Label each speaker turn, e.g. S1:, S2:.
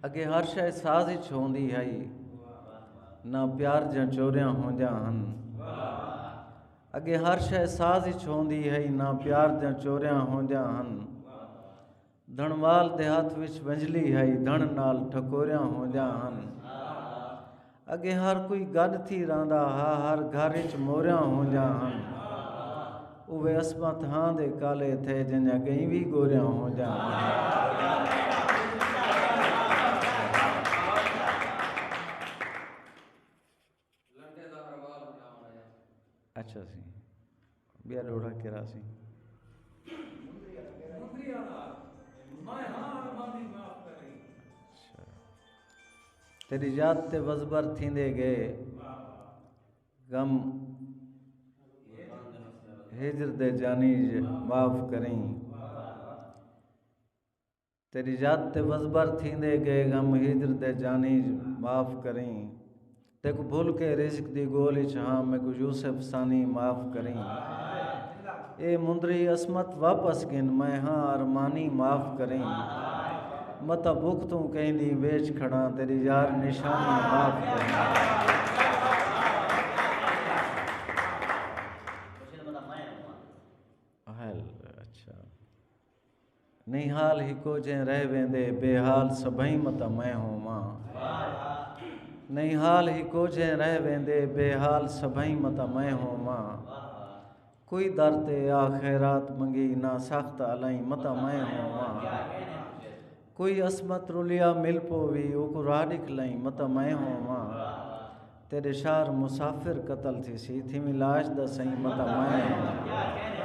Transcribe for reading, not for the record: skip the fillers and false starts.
S1: अगे हर शय साज़िश होंदी है ना प्यार जा चोरियां होंदियां हन। अगे हर शय साज़िश होंदी है ना प्यार जा चोरियां होंदियां हन। धनवाल दे हथ विच वंजली है धन नाल ठकोरियां होंदियां हन। अगे हर कोई गड थी रहांदा हा हर घर विच मोरियां होंदियां हन। उवे असमत हां दे काले थे जिन्हां कई भी गोरियां होंदियां हन। अच्छा सी बिया डोड़ा केरा सी तेरी याद ते वज़बर थींदे गए गम हिजर दे जानी माफ़ करें। तेरी याद ते वज़बर थींदे गए गम हिजर दे जानी माफ़ करें। तेको भूल के रिज़्क़ दी गोल विच हाँ मैको यूसुफ सानी माफ़ करें। ए मुंदरी असमत वापस गिन मैं हाँ अरमानी माफ़ करें। मता भुख तू कहंदी वेच खड़ा तेरी यार निशानी माफ़ करें। हल अच्छा निहाल हिको जे रह वेंदे बेहाल सभई मता मैं होवां। निहाल हिको जे रह वेंदे बेहाल सभई मता मैं होवां। कोई दर ते आ खैरात मंगी ना सख्त अलाई मता मैं होवां। कोई असमत रुलिया मिल पोवी ओको राह ॾिखलई मता मैं होवां। तेरे शार मुसाफिर कतल थी सी थी लाश दा सही मता मैं होवां।